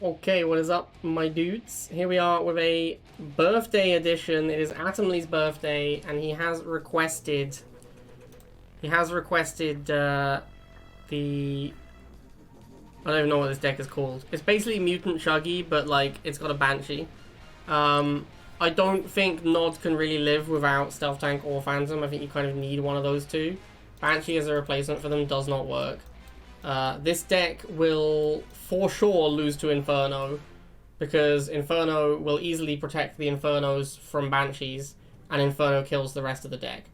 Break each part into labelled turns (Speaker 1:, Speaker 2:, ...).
Speaker 1: Okay, what is up, my dudes? Here we are with a birthday edition. It is Atomly's birthday, and he has requested. The. I don't even know what this deck is called. It's basically Mutant Chuggy, but like it's got a Banshee. I don't think Nod can really live without Stealth Tank or Phantom. I think you kind of need one of those two. Banshee as a replacement for them does not work. This deck will for sure lose to Inferno, because Inferno will easily protect the Infernos from Banshees, and Inferno kills the rest of the deck.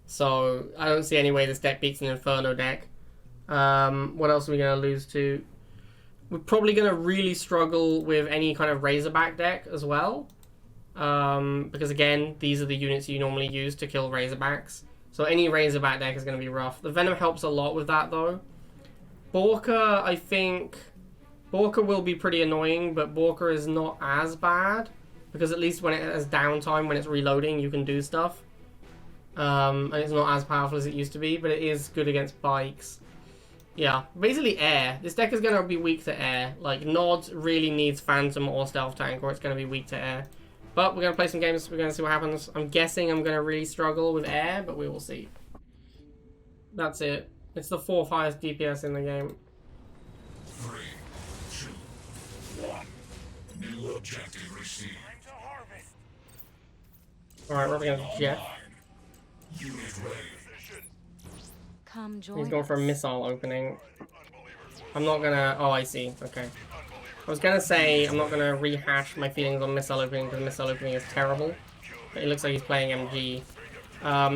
Speaker 1: So I don't see any way this deck beats an Inferno deck. What else are we going to lose to? We're probably going to really struggle with any kind of Razorback deck as well. Because again, these are the units you normally use to kill Razorbacks. So any Razorback deck is going to be rough. The Venom helps a lot with that though. Borka, I think... Borka will be pretty annoying, but Borka is not as bad. Because at least when it has downtime, when it's reloading, you can do stuff. And it's not as powerful as it used to be, but it is good against bikes. Yeah, basically air. This deck is going to be weak to air. Like, Nod really needs Phantom or Stealth Tank, or it's going to be weak to air. But we're going to play some games, we're going to see what happens. I'm guessing I'm going to really struggle with air, but we will see. That's it. It's the 4th highest DPS in the game.
Speaker 2: 3, 2, 1. New objective received.
Speaker 1: Alright, we're up against Jeff.
Speaker 2: Unit ready.
Speaker 3: Come join
Speaker 1: He's going for a
Speaker 3: us.
Speaker 1: missile opening. I'm not gonna... Oh, I see. Okay. I was gonna say I'm not gonna rehash my feelings on missile opening, because missile opening is terrible. But it looks like he's playing MG.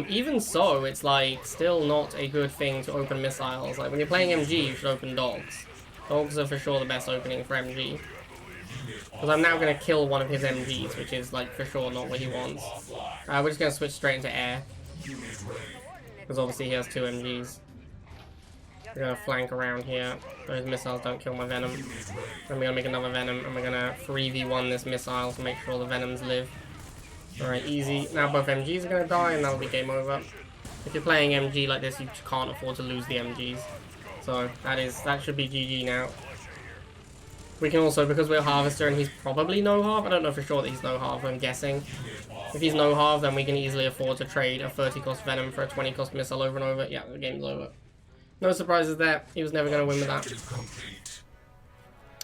Speaker 1: Even so, it's like still not a good thing to open missiles. Like when you're playing MG, you should open dogs. Dogs are for sure the best opening for MG. Because I'm now going to kill one of his MGs, which is like for sure not what he wants. We're just going to switch straight into air. Because obviously he has 2 MGs. We're going to flank around here. Those missiles don't kill my Venom. Then we're going to make another Venom, and we're going to 3v1 this missile to make sure the Venoms live. Alright, easy. Now both MGs are going to die, and that'll be game over. If you're playing MG like this, you just can't afford to lose the MGs. So that should be GG now. We can also, because we're Harvester and he's probably no-half, I don't know for sure that he's no-half, I'm guessing. If he's no-half, then we can easily afford to trade a 30-cost Venom for a 20-cost missile over and over. Yeah, the game's over. No surprises there. He was never going to win with that.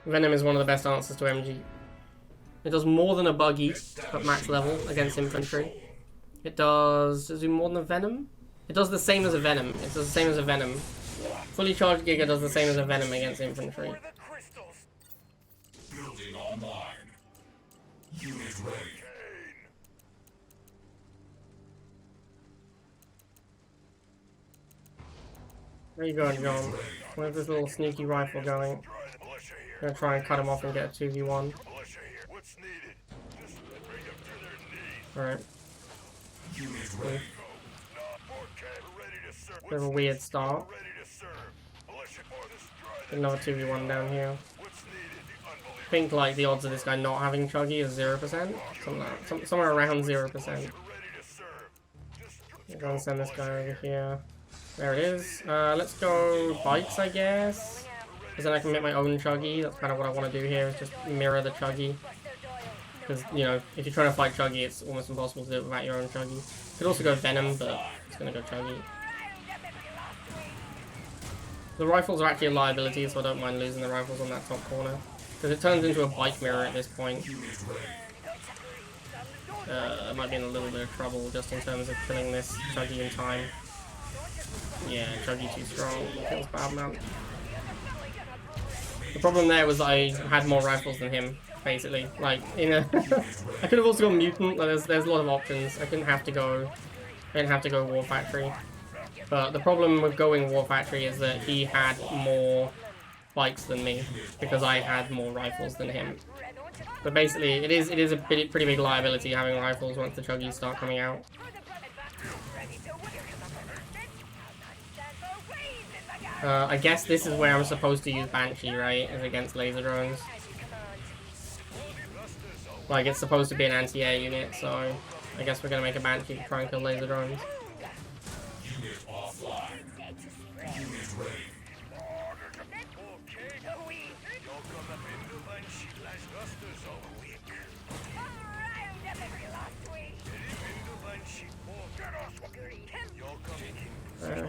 Speaker 1: Venom is one of the best answers to MG. It does more than a buggy at max level against infantry. It does it do more than a Venom? It does the same as a Venom. It does the same as a Venom. Fully charged Giga does the same as a Venom against infantry.
Speaker 2: Building online. Unit ready.
Speaker 1: There you go, John. Where's this little sneaky rifle going? Gonna try and cut him off and get a 2v1. Alright. Bit of a weird start. Another 2v1 down here. I think like the odds of this guy not having Chuggy is 0%. Somewhere around 0%. I'm gonna send this guy over here. There it is. Let's go bikes, I guess. Because then I can make my own Chuggy. That's kind of what I want to do here, is just mirror the Chuggy. Because, you know, if you're trying to fight Chuggy, it's almost impossible to do it without your own Chuggy. You could also go Venom, but it's going to go Chuggy. The rifles are actually a liability, so I don't mind losing the rifles on that top corner. Because it turns into a bike mirror at this point. I might be in a little bit of trouble just in terms of killing this Chuggy in time. Yeah, Chuggy too strong. Kills Badman. The problem there was I had more rifles than him, basically. Like, in a I could have also gone Mutant. Like, there's a lot of options. I didn't have to go War Factory. But the problem with going War Factory is that he had more bikes than me, because I had more rifles than him. But basically, it is a pretty big liability having rifles once the Chuggies start coming out. I guess this is where I'm supposed to use Banshee, right? Is against laser drones. Like, it's supposed to be an anti-air unit, so I guess we're gonna make a Banshee to try and kill laser drones.
Speaker 2: Unit offline. Unit ready.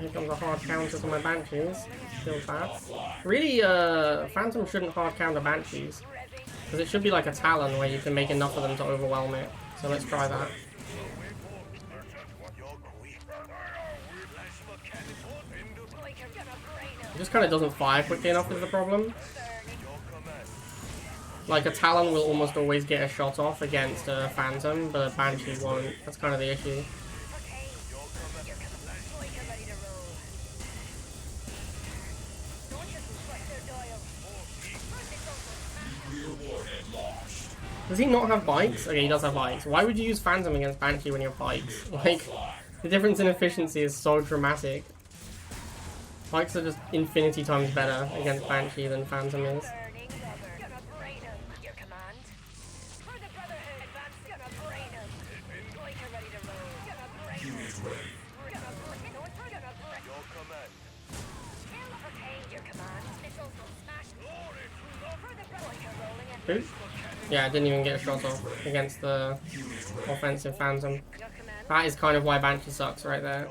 Speaker 1: Here comes a hard counter to my Banshees. Feels bad. Really, Phantom shouldn't hard counter Banshees. Because it should be like a Talon where you can make enough of them to overwhelm it. So let's try that. It just kind of doesn't fire quickly enough is the problem. Like a Talon will almost always get a shot off against a Phantom, but a Banshee won't. That's kind of the issue. Does he not have bikes? Okay, he does have bikes. Why would you use Phantom against Banshee when you have bikes? Like, the difference in efficiency is so dramatic. Bikes are just infinity times better against Banshee than Phantom is. Ooh. Yeah, I didn't even get a shot off against the offensive Phantom. That is kind of why Banshee sucks right there.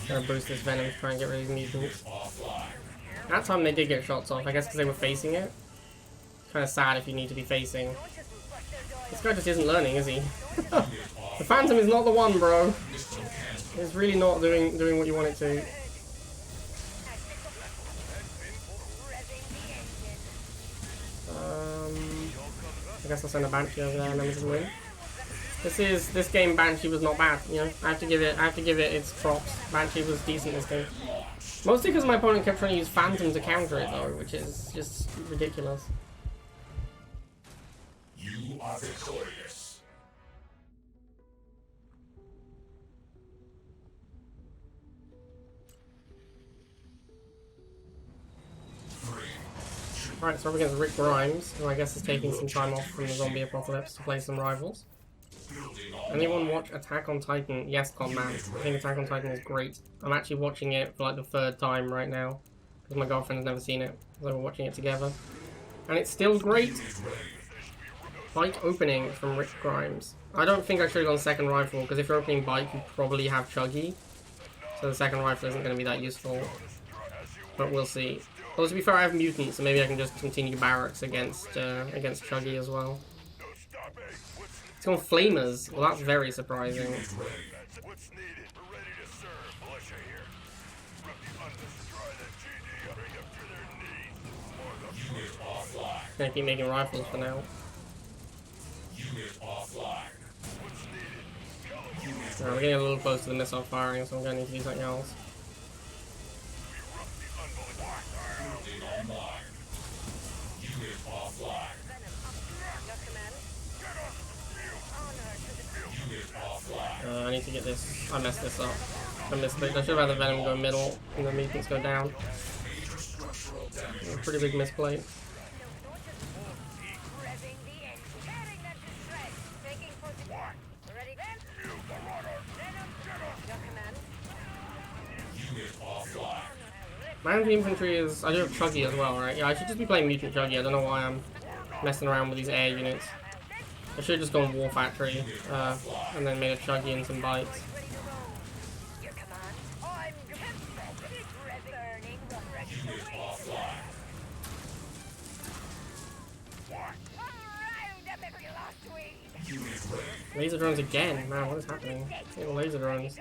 Speaker 1: Gonna boost this Venom to try and get rid of these mutants. That time they did get shots off, I guess because they were facing it. Kind of sad if you need to be facing. This guy just isn't learning, is he? The Phantom is not the one, bro. It's really not doing what you want it to. I guess I'll send a Banshee over there and then we can win. This game Banshee was not bad, you know. I have to give it its props. Banshee was decent this game. Mostly because my opponent kept trying to use Phantom to counter it though, which is just ridiculous.
Speaker 2: You are victorious.
Speaker 1: Alright, so we're against Rick Grimes, who I guess is taking some time off from the zombie apocalypse to play some rivals. Anyone watch Attack on Titan? Yes, Conman. I think Attack on Titan is great. I'm actually watching it for like the 3rd time right now, because my girlfriend has never seen it, so we're watching it together. And it's still great! Bike opening from Rick Grimes. I don't think I should have gone second rifle, because if you're opening bike, you probably have Chuggy. So the second rifle isn't going to be that useful. But we'll see. Well, to be fair, I have mutants, so maybe I can just continue barracks against Chuggy as well. It's on Flamers. Well, that's very surprising. Gonna keep making rifles for now. We're getting a little close to the missile firing, so I'm gonna need to do something else. I need to get this. I messed this up. I missed it. I should have had the Venom go middle and the mutants go down. Pretty big misplay. My anti-infantry is... I do have Chuggy as well, right? Yeah, I should just be playing Mutant Chuggy. I don't know why I'm messing around with these air units. I should have just gone War Factory, and then made a Chuggy and some bites. Laser drones again? Man, what is happening? Little laser drones.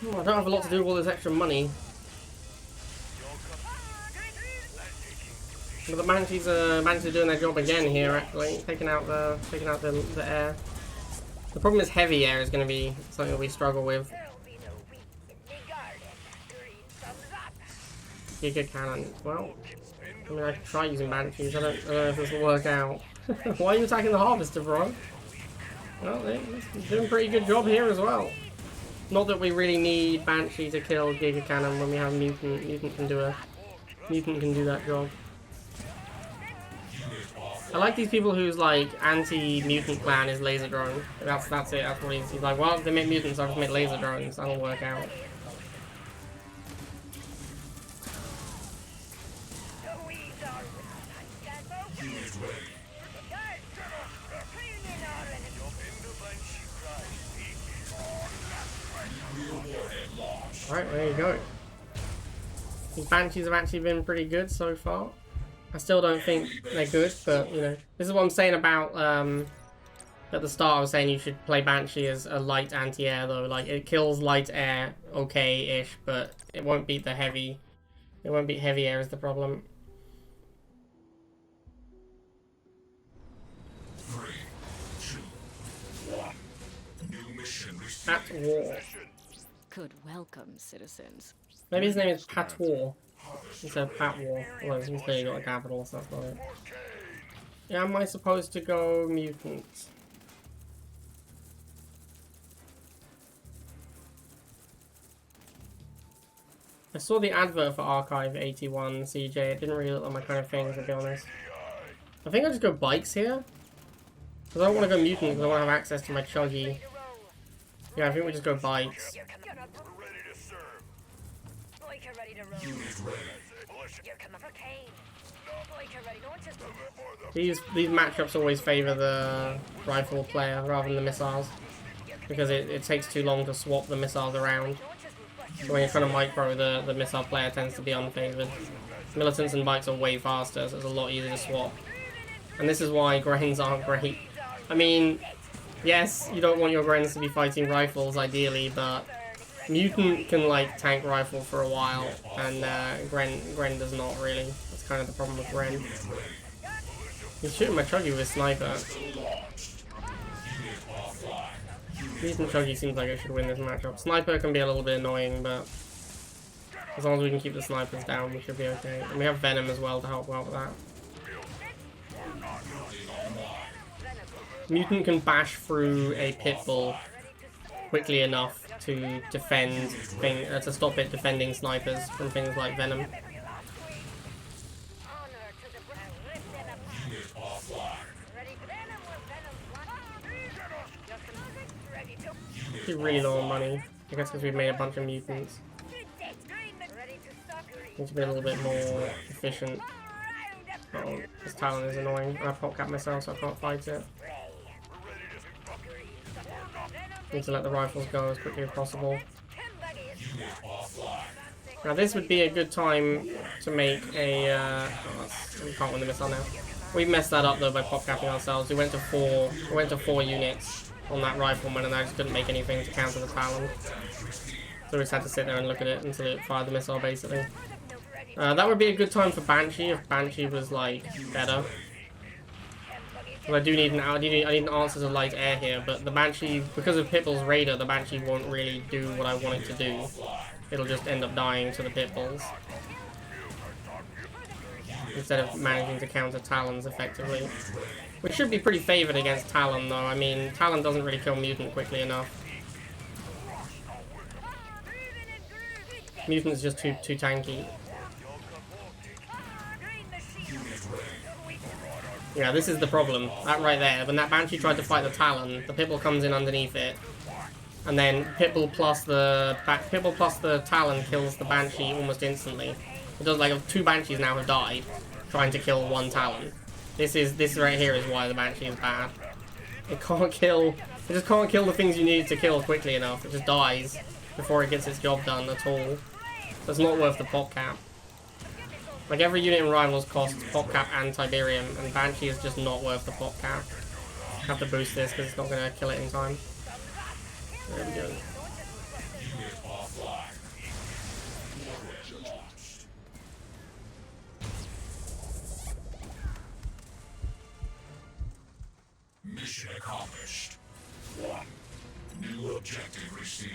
Speaker 1: Oh, I don't have a lot to do with all this extra money. But the Banshees are doing their job again here, actually, taking out the air. The problem is heavy air is going to be something that we struggle with. Giga Cannon. Well, I mean, I could try using Banshees. I don't know if this will work out. Why are you attacking the Harvester, bro? Well, they're doing a pretty good job here as well. Not that we really need Banshee to kill Giga Cannon when we have Mutant. Mutant can do that job. I like these people whose like anti-mutant plan is laser drone. That's it. That's what he's like. Well, if they make mutants, I'll just make laser drones. That'll work out. Alright, there you go. These Banshees have actually been pretty good so far. I still don't think they're good, but, you know. This is what I'm saying about, at the start I was saying you should play Banshee as a light anti-air, though. Like, it kills light air okay-ish, but it won't beat the heavy. It won't beat heavy air is the problem.
Speaker 2: 3, 2, 1. New mission received.
Speaker 1: At war.
Speaker 3: Good welcome, citizens.
Speaker 1: Maybe his name is Patwar instead of Patwar. Although he's clearly got a capital, so that's not it. Yeah, am I supposed to go mutant? I saw the advert for Archive 81 CJ. It didn't really look like my kind of thing, to be honest. I think I'll just go bikes here. Because I don't want to go mutant because I want to have access to my chuggy. Yeah, I think we just go bikes. These matchups always favour the rifle player rather than the missiles. Because it takes too long to swap the missiles around. So when you're trying to micro, the missile player tends to be unfavoured. Militants and bikes are way faster, so it's a lot easier to swap. And this is why Grens aren't great. I mean, yes, you don't want your Grens to be fighting rifles ideally, but Mutant can like tank rifle for a while, and Gren does not really. That's kind of the problem with Gren. He's shooting my Chuggy with a sniper. Mutant Chuggy seems like it should win this matchup. Sniper can be a little bit annoying, but as long as we can keep the snipers down, we should be okay. And we have Venom as well to help out with that. Mutant can bash through a Pitbull quickly enough to defend to stop it defending snipers from things like Venom. We're really low on money. I guess because we've made a bunch of mutants. Need to be a little bit more efficient. Oh, this Talon is annoying. I pop cap myself, so I can't fight it. Need to let the rifles go as quickly as possible. Now this would be a good time to make a. We can't win the missile now. We messed that up though by pop capping ourselves. We went to four units on that rifleman, and I just couldn't make anything to counter the Talon. So we just had to sit there and look at it until it fired the missile, basically. That would be a good time for Banshee if Banshee was like better. Well, I need an answer to light air here, but the Banshee, because of Pitbull's radar, the Banshee won't really do what I want it to do. It'll just end up dying to the Pitbulls. Instead of managing to counter Talons effectively. Which should be pretty favoured against Talon though. I mean, Talon doesn't really kill Mutant quickly enough. Mutant's just too tanky. Yeah, this is the problem. That right there. When that Banshee tried to fight the Talon, the Pitbull comes in underneath it. And then Pitbull plus the Talon kills the Banshee almost instantly. It does like 2 Banshees now have died trying to kill 1 Talon. This right here is why the Banshee is bad. It just can't kill the things you need to kill quickly enough. It just dies before it gets its job done at all. So it's not worth the pop cap. Like every unit in Rivals costs pop cap and Tiberium, and Banshee is just not worth the pop cap. I have to boost this because it's not going to kill it in time. There we go.
Speaker 2: Mission accomplished. 1. New objective received.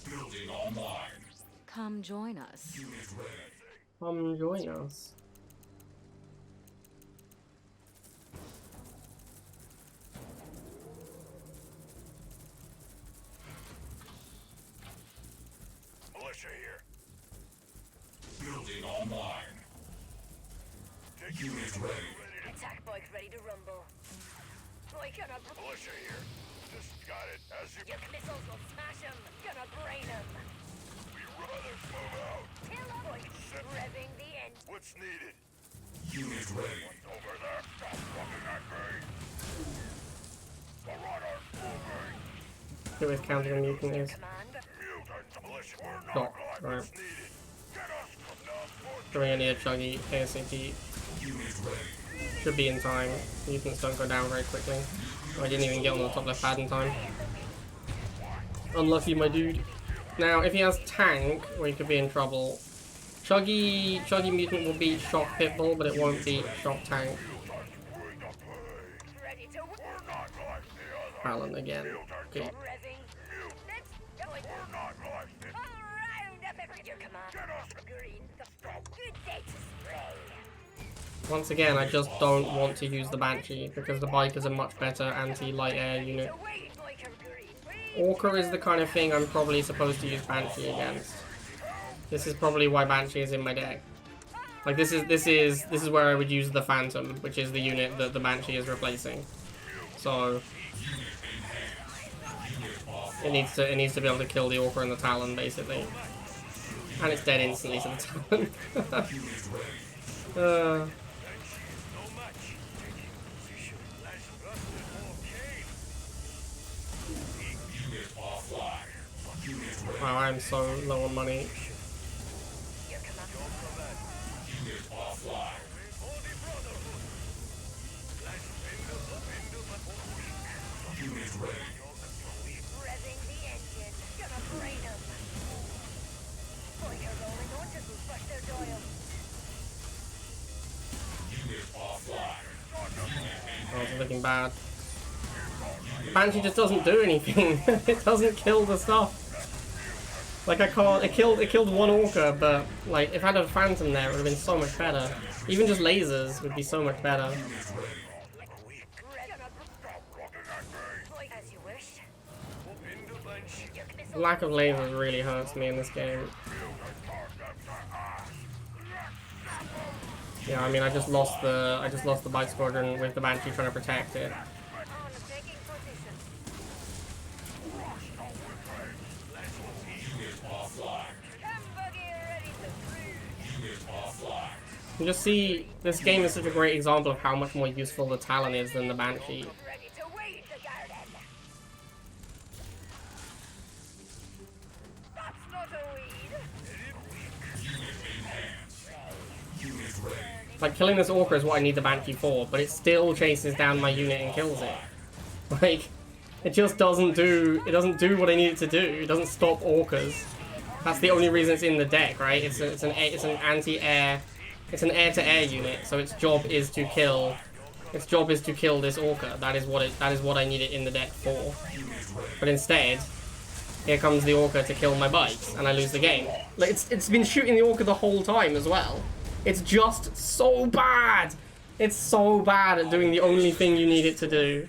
Speaker 2: Building online.
Speaker 3: Come join us.
Speaker 2: Unit ready.
Speaker 1: Come join us.
Speaker 2: Militia here. Building online. Unit ready.
Speaker 4: Attack bike ready to rumble. Boy, gonna
Speaker 2: Militia here. Just got it. As you
Speaker 4: your missiles will smash him. Gonna brain him.
Speaker 2: brothers move out.
Speaker 4: Kill him. Boy, revving the end.
Speaker 2: What's needed? Unit ready. Over there. Stop looking at me. Marauders moving.
Speaker 1: Who is counting on mutant is?
Speaker 4: Command.
Speaker 2: Mutants. Militia. We're not
Speaker 1: Dot.
Speaker 2: like
Speaker 1: Right.
Speaker 2: what's needed. Get us from the
Speaker 1: Doing any chuggy ASAP.
Speaker 2: Unit ready.
Speaker 1: Should be in time. Mutants don't go down very quickly. I didn't even get on the top left pad in time. Unlucky, my dude. Now, if he has tank, we could be in trouble. Chuggy mutant will beat shock pitbull, but it won't beat shock tank.
Speaker 4: Ready to
Speaker 2: We're not like the other.
Speaker 1: Talon again. Okay.
Speaker 4: revving. Let's go.
Speaker 2: We're not like this.
Speaker 4: All round up every your command.
Speaker 2: Get us.
Speaker 4: Green. Good day to spray.
Speaker 1: Once again, I just don't want to use the Banshee because the bike is a much better anti-light air unit.
Speaker 4: To wait, boy, green.
Speaker 1: Orca is the kind of thing I'm probably supposed to use Banshee against. This is probably why Banshee is in my deck. Like this is where I would use the Phantom, which is the unit that the Banshee is replacing. So it needs to be able to kill the Orca and the Talon basically, and it's dead instantly to the Talon. Wow, I'm so low on money.
Speaker 4: Your command. Revving the engine. Gonna brain him. Boy, you're rolling on to push their doyle.
Speaker 1: Oh, it's looking bad. Banshee just doesn't do anything. It doesn't kill the stuff. Like I can't. It killed one Orca, but like if I had a Phantom there, it would have been so much better. Even just lasers would be so much better.
Speaker 4: As you wish.
Speaker 1: The lack of lasers really hurts me in this game. Yeah, I mean, I just lost the bike squadron with the Banshee trying to protect it.
Speaker 4: On taking position. Buggy ready to cruise.
Speaker 1: You just see, this game is such a great example of how much more useful the Talon is than the Banshee.
Speaker 4: Ready to wait the garden. That's not a weed.
Speaker 1: Like, killing this Orca is what I need the Banshee for, but it still chases down my unit and kills it. Like, it just doesn't do what I need it to do. It doesn't stop Orcas. That's the only reason it's in the deck, right? It's an anti-air, it's an air-to-air unit, so its job is to kill this Orca. That is what I need it in the deck for. But instead, here comes the Orca to kill my bikes, and I lose the game. Like, it's been shooting the Orca the whole time as well. It's just so bad. It's so bad at doing the only thing you need it to do.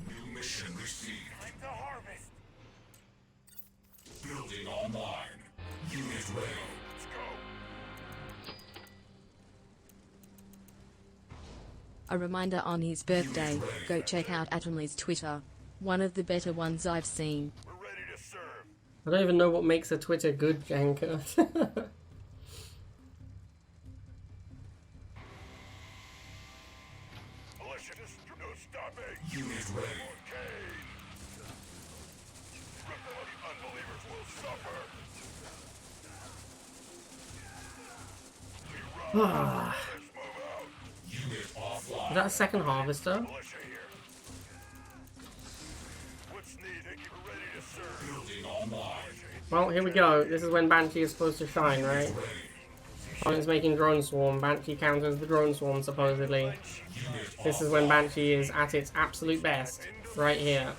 Speaker 2: New mission received. Time to harvest. Building online. Unit ready. Let's go.
Speaker 3: A reminder on his birthday, go check out Atomly's Twitter. One of the better ones I've seen.
Speaker 2: We're ready to serve.
Speaker 1: I don't even know what makes a Twitter good, Janker.
Speaker 2: Militia, no stopping. Unit ready. Okay. The unbelievers will suffer. We run. Let's move out. Unit offline.
Speaker 1: Is that a second harvester?
Speaker 2: Militia here. What's needed? We're ready to serve. Building online.
Speaker 1: Well, here we go. This is when Banshee is supposed to shine, right? Opponent's making drone swarm. Banshee counters the drone swarm, supposedly. This is when Banshee is at its absolute best. Right here.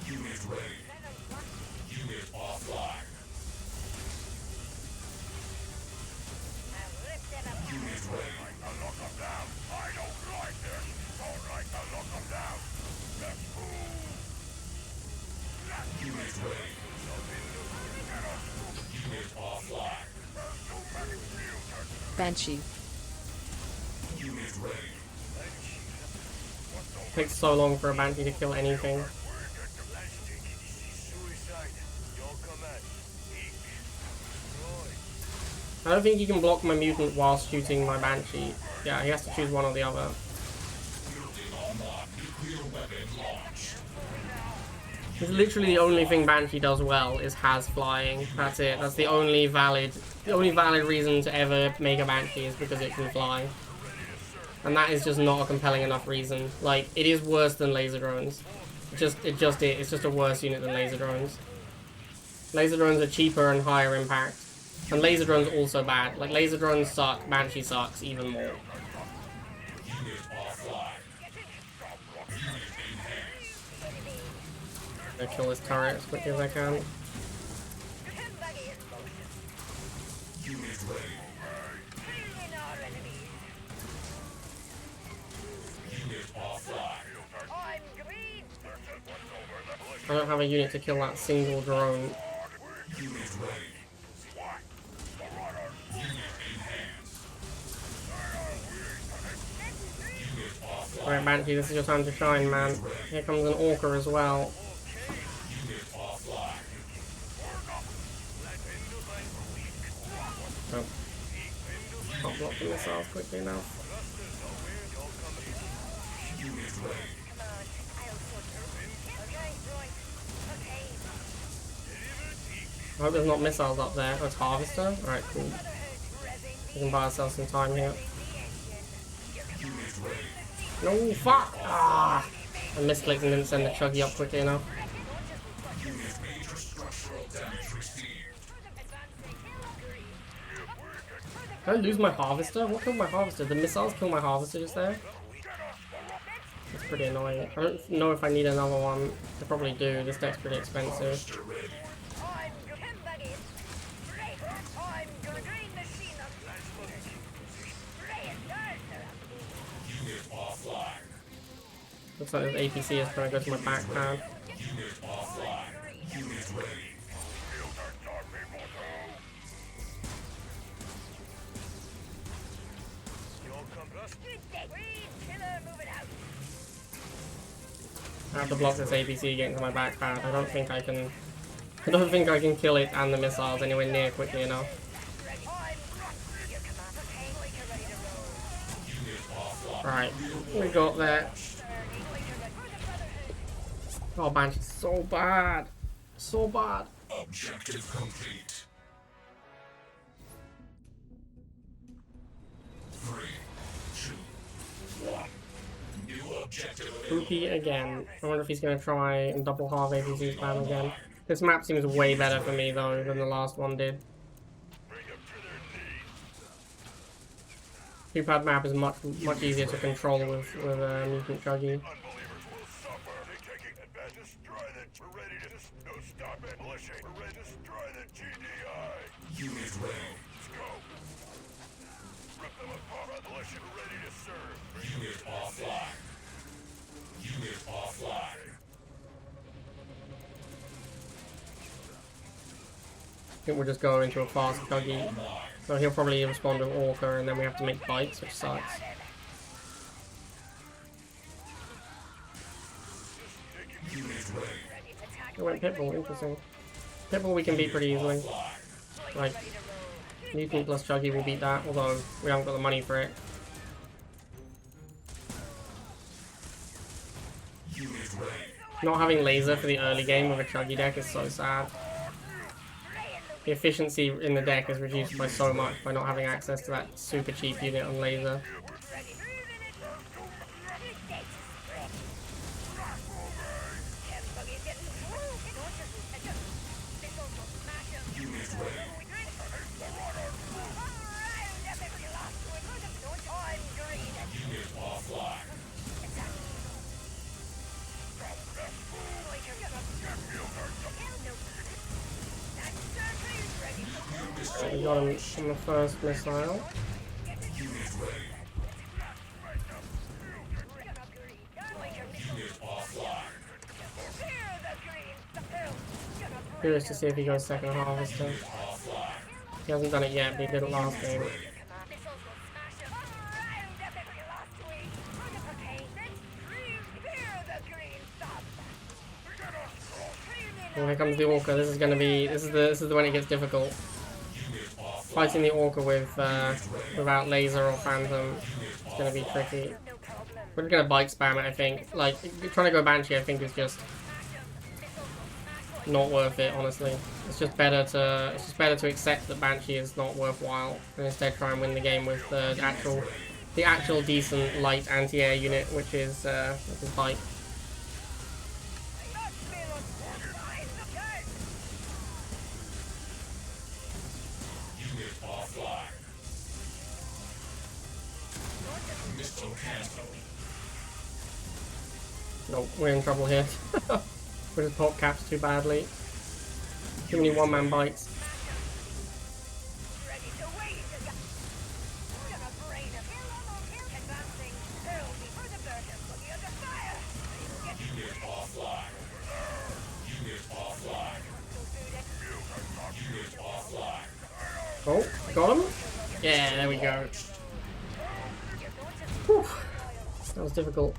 Speaker 2: Unit ready. Unit offline. Unit ready. I lock them down. I don't like this. Don't like to lock them down. Let's move. Unit ready. Unit offline. Too many mutants.
Speaker 3: Banshee.
Speaker 2: Unit ready.
Speaker 1: Takes so long for a Banshee to kill anything. I don't think he can block my mutant whilst shooting my Banshee. Yeah, he has to choose one or the other. It's literally the only thing Banshee does well is has flying. That's it. That's the only valid reason to ever make a Banshee is because it can fly. And that is just not a compelling enough reason. Like, it is worse than laser drones. It's just a worse unit than laser drones. Laser drones are cheaper and higher impact. And laser drones are also bad. Like, laser drones suck, Banshee sucks even more. I'm gonna kill this turret as quickly as I can.
Speaker 2: Unit ready. Unit offline.
Speaker 4: I'm green.
Speaker 1: I don't have a unit to kill that single drone.
Speaker 2: Unit ready.
Speaker 1: Alright, Banshee, this is your time to shine, man. Here comes an Orca as well. Oh. Can't block the missiles quickly enough. I hope there's not missiles up there. Oh, it's Harvester? Alright, cool. We can buy ourselves some time here. No, fuck! Ah! I misclicked and didn't send the Chuggy up quickly enough. Did I lose my Harvester? What killed my Harvester? The missiles kill my Harvester just there? That's pretty annoying. I don't know if I need another one. I probably do. This deck's pretty expensive. Looks like this APC is trying to go to my backpad. I have to block this APC getting to my backpad. I don't think I can kill it and the missiles anywhere near quickly enough. Right, we got that. Oh, Banshee's so bad. So bad.
Speaker 2: Objective complete. 3, 2, 1. New objective available.
Speaker 1: Poopy again. I wonder if he's going to try and double half APC spam again. This map seems way better for me though than the last one did. Two-pad map is much easier to control with Mutant Chuggy.
Speaker 2: Unit ready. Unit offline. Unit offline.
Speaker 1: I think we'll just go into a fast Chuggy. So he'll probably respond with Orca and then we have to make bites, which sucks.
Speaker 2: Unit ready.
Speaker 1: It went Pitbull, interesting. Pitbull we can beat pretty easily. Like, Mutant plus Chuggy will beat that, although we haven't got the money for it.
Speaker 2: Unit ready.
Speaker 1: Not having laser for the early game with a Chuggy deck is so sad. The efficiency in the deck is reduced by so much by not having access to that super cheap unit on laser. We got him on the first missile. Curious to see if he goes second harvester. He hasn't done it yet, but he did it last game. Oh, here comes the Orca. This is gonna be this is the when it gets difficult. Fighting the Orca with without laser or phantom is gonna be tricky. We're just gonna bike spam it, I think. Like trying to go Banshee, I think is just not worth it. Honestly, it's just better to accept that Banshee is not worthwhile and instead try and win the game with the actual decent light anti-air unit, which is bike. Nope, we're in trouble here. We just pop caps too badly. Too many one-man bites. Oh, got him? Yeah, there we go. Whew. That was difficult.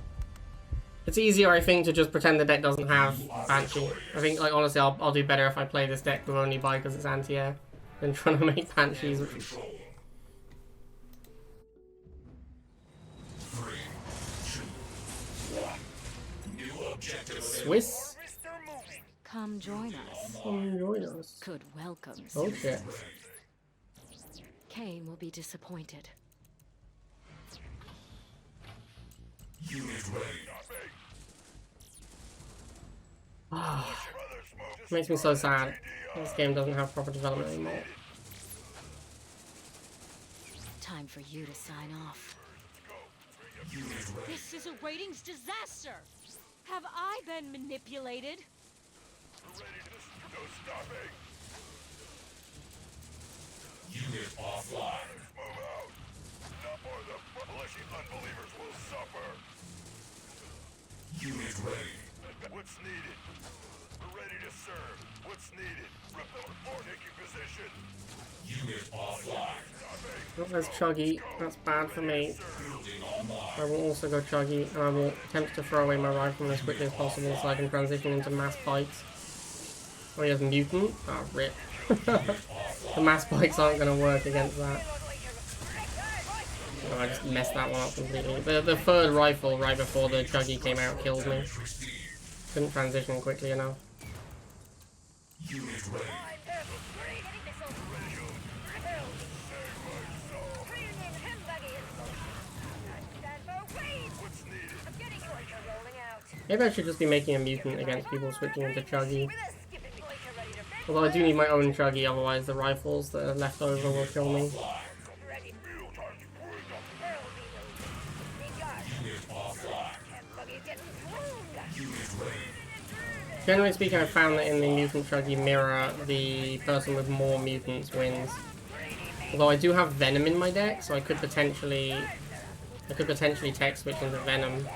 Speaker 1: It's easier, I think, to just pretend the deck doesn't have Banshee. I think, like, honestly, I'll do better if I play this deck with only Bike because it's anti-air than trying to make Banshees. Swiss?
Speaker 3: Come join us.
Speaker 1: Come join us.
Speaker 3: Could welcome.
Speaker 1: Oh shit.
Speaker 3: Kane will be disappointed.
Speaker 1: Makes me so sad. This game doesn't have proper development anymore.
Speaker 3: Time for you to sign off.
Speaker 5: This is a ratings disaster! Have I been manipulated?
Speaker 2: No stopping.
Speaker 6: Unit offline.
Speaker 2: Move out. Not more the malicious unbelievers will suffer.
Speaker 6: Unit ready.
Speaker 2: What's needed? We're ready to serve. What's needed? Report or taking position.
Speaker 6: Unit offline.
Speaker 1: Oh, there's Chuggy. That's bad for me. I will also go Chuggy, and I will attempt to throw away my rifle as quickly as possible so I can transition into mass bikes. Oh, he has Mutant? Oh, rip. The mass bikes aren't going to work against that. Oh, I just messed that one up completely. The third rifle right before the Chuggy came out killed me. Couldn't transition quickly enough.
Speaker 6: Unit ready.
Speaker 1: Maybe I should just be making a Mutant against people switching into Chuggy. Although I do need my own Chuggy, otherwise the rifles that are left over will kill me. Generally speaking, I've found that in the Mutant Chuggy mirror, the person with more mutants wins. Although I do have Venom in my deck, so I could potentially tech switch into Venom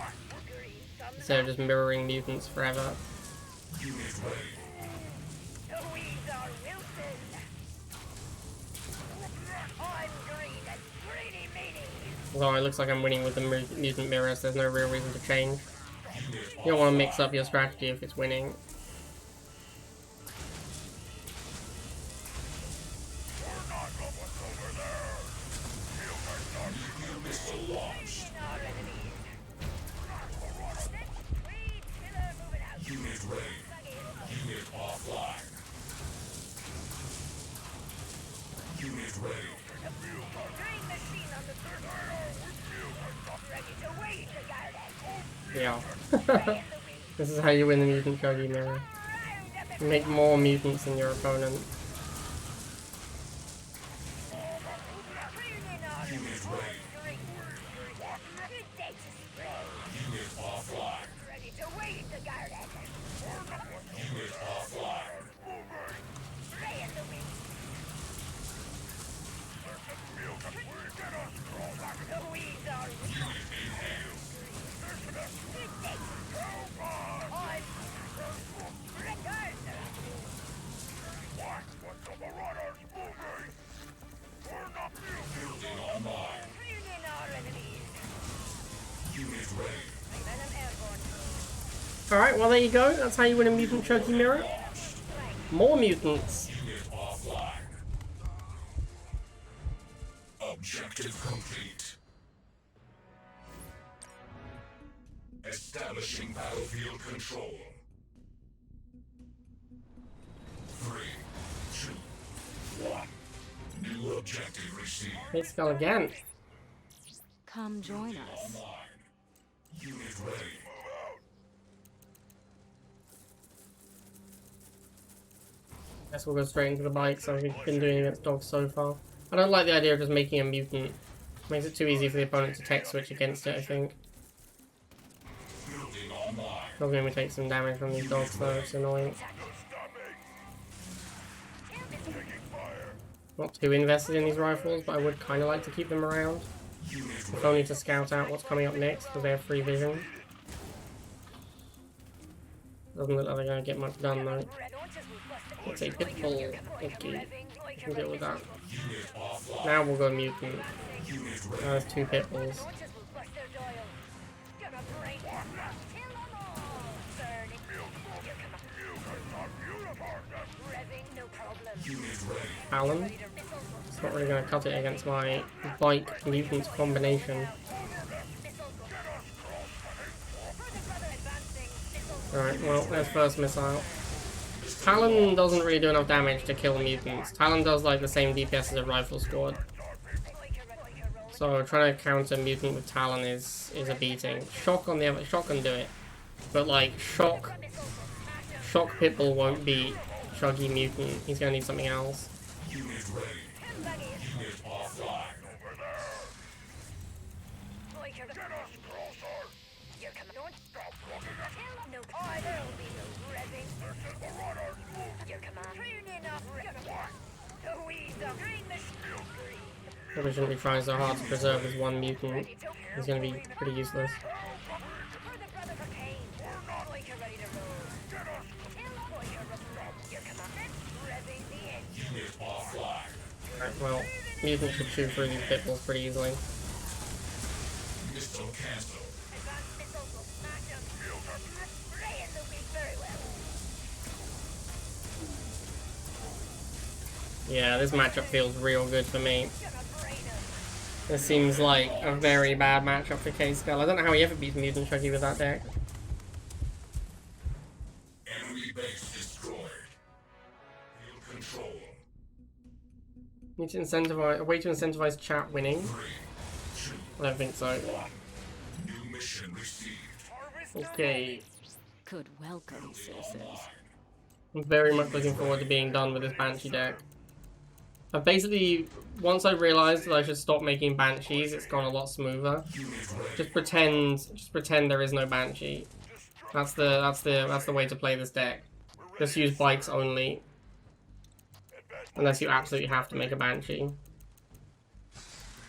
Speaker 1: instead of just mirroring mutants forever. Although it looks like I'm winning with the mutant mirror, so there's no real reason to change. You don't want to mix up your strategy if it's winning.
Speaker 6: Unit ready. Unit offline. Unit ready.
Speaker 1: Yeah. This is how you win the Mutant Chuggy mirror. You make more mutants than your opponent.
Speaker 6: Unit ready. Unit offline. Unit offline.
Speaker 1: Alright, well there you go. That's how you win a mutant chunky mirror. More mutants.
Speaker 6: Unit offline. Objective complete. Establishing battlefield control. 3, 2, 1. New objective received.
Speaker 1: Hit skull again.
Speaker 5: Come join us.
Speaker 6: Online. Unit ready.
Speaker 1: Guess we'll go straight into the bikes, so we've been doing against dogs so far. I don't like the idea of just making a mutant. Makes it too easy for the opponent to tech switch against it, I think.
Speaker 6: Building online.
Speaker 1: Still going to take some damage from these dogs though, it's annoying. Not too invested in these rifles, but I would kind of like to keep them around. If only to scout out what's coming up next, because they have free vision. Doesn't look like they're going to get much done though. Let's say Pitbull. Okay, we can deal with that. Now we'll go mutant. There's 2 Pitbulls. Talon. It's not really going to cut it against my bike mutant combination. Alright, well, there's first missile. Talon doesn't really do enough damage to kill mutants. Talon does like the same DPS as a rifle squad. So trying to counter mutant with Talon is a beating. Shock on the other, Shock can do it. But like, Shock Pitbull won't beat Shuggy Mutant. He's gonna need something else.
Speaker 6: Unit ready. Unit offline.
Speaker 1: Probably shouldn't be trying so hard to preserve his one mutant. He's gonna be pretty useless.
Speaker 6: Unit offline.
Speaker 1: Alright, well, mutant should shoot through these Pitbulls pretty easily.
Speaker 6: Missile cancel.
Speaker 1: Yeah, this matchup feels real good for me. This seems like a very bad matchup for K-Skull. I don't know how he ever beats Mutant Shuggy with that deck.
Speaker 6: Enemy base destroyed. Field control.
Speaker 1: Need to incentivize a way to incentivize chat winning.
Speaker 6: 3, 2,
Speaker 1: I don't think so.
Speaker 6: new mission received.
Speaker 1: Okay.
Speaker 5: Could welcome, citizens.
Speaker 1: I'm very much looking forward to being done with this Banshee deck. I've basically, once I realised that I should stop making Banshees, it's gone a lot smoother. Just pretend there is no Banshee. That's the way to play this deck. Just use bikes only. Unless you absolutely have to make a Banshee.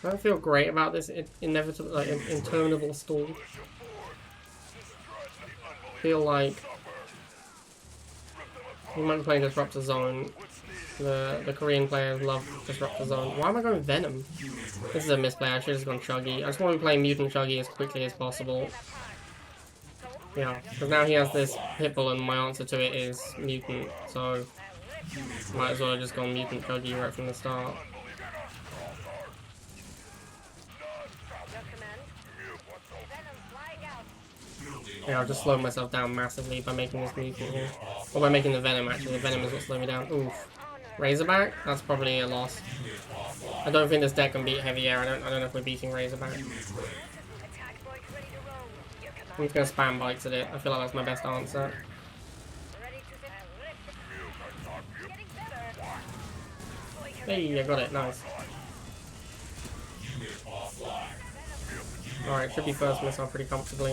Speaker 1: I don't feel great about this inevitable, like, interminable stall. I feel like you might be playing Disruptor Zone. The Korean players love Disruptor Zone. Why am I going Venom? This is a misplay. I should have just gone Chuggy. I just want to be playing Mutant Chuggy as quickly as possible. Yeah, because now he has this Pitbull and my answer to it is Mutant. So might as well have just gone Mutant Chuggy right from the start. Yeah, I'll just slow myself down massively by making this mutant here. Or by making the Venom, actually. The Venom is what slowed me down. Oof. Razorback? That's probably a loss. I don't think this deck can beat Heavy Air. I don't know if we're beating Razorback. I'm just gonna spam bikes at it. I feel like that's my best answer. Hey, I got it. Nice. Alright, should be first missile pretty comfortably.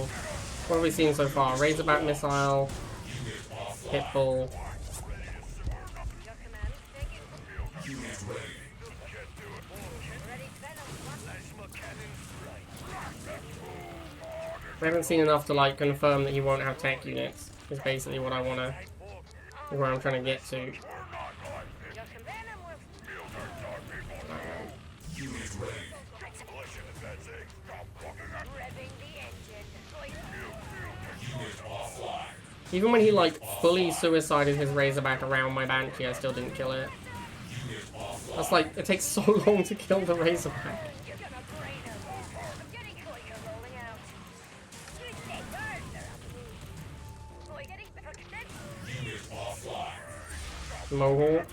Speaker 1: What have we seen so far? Razorback missile, Pitbull. We haven't seen enough to like confirm that he won't have tech units. Is basically what I wanna, is where I'm trying to get to. Even when he, like, fully suicided his Razorback around my Banshee, I still didn't kill it. That's like, it takes so long to kill the Razorback.
Speaker 4: You're gonna brain him. I'm getting closer rolling out. You stay guard, they're up. Boy, getting protected.
Speaker 6: Unit offline.
Speaker 1: Mohawk.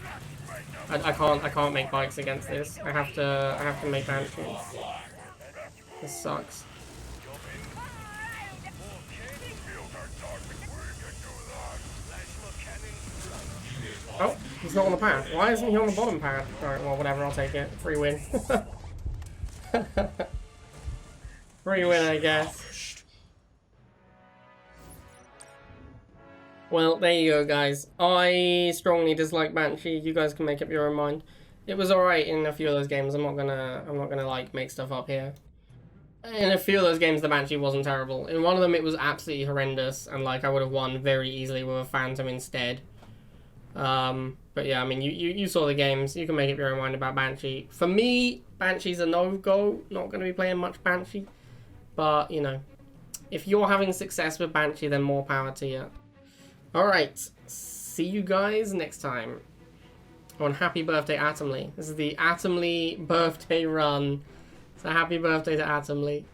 Speaker 1: I can't make bikes against this. I have to make Banshees. This sucks. Oh, he's not on the pad. Why isn't he on the bottom pad? Alright, well, whatever, I'll take it. Free win. Free win, I guess. Well, there you go, guys. I strongly dislike Banshee. You guys can make up your own mind. It was alright in a few of those games. I'm not gonna like make stuff up here. In a few of those games, the Banshee wasn't terrible. In one of them, it was absolutely horrendous, and like I would have won very easily with a Phantom instead. But yeah, I mean, you saw the games. You can make up your own mind about Banshee. For me, Banshee's a no-go. Not going to be playing much Banshee. But, you know, if you're having success with Banshee, then more power to you. Alright, see you guys next time on Happy Birthday Atomly. This is the Atomly birthday run. So happy birthday to Atomly.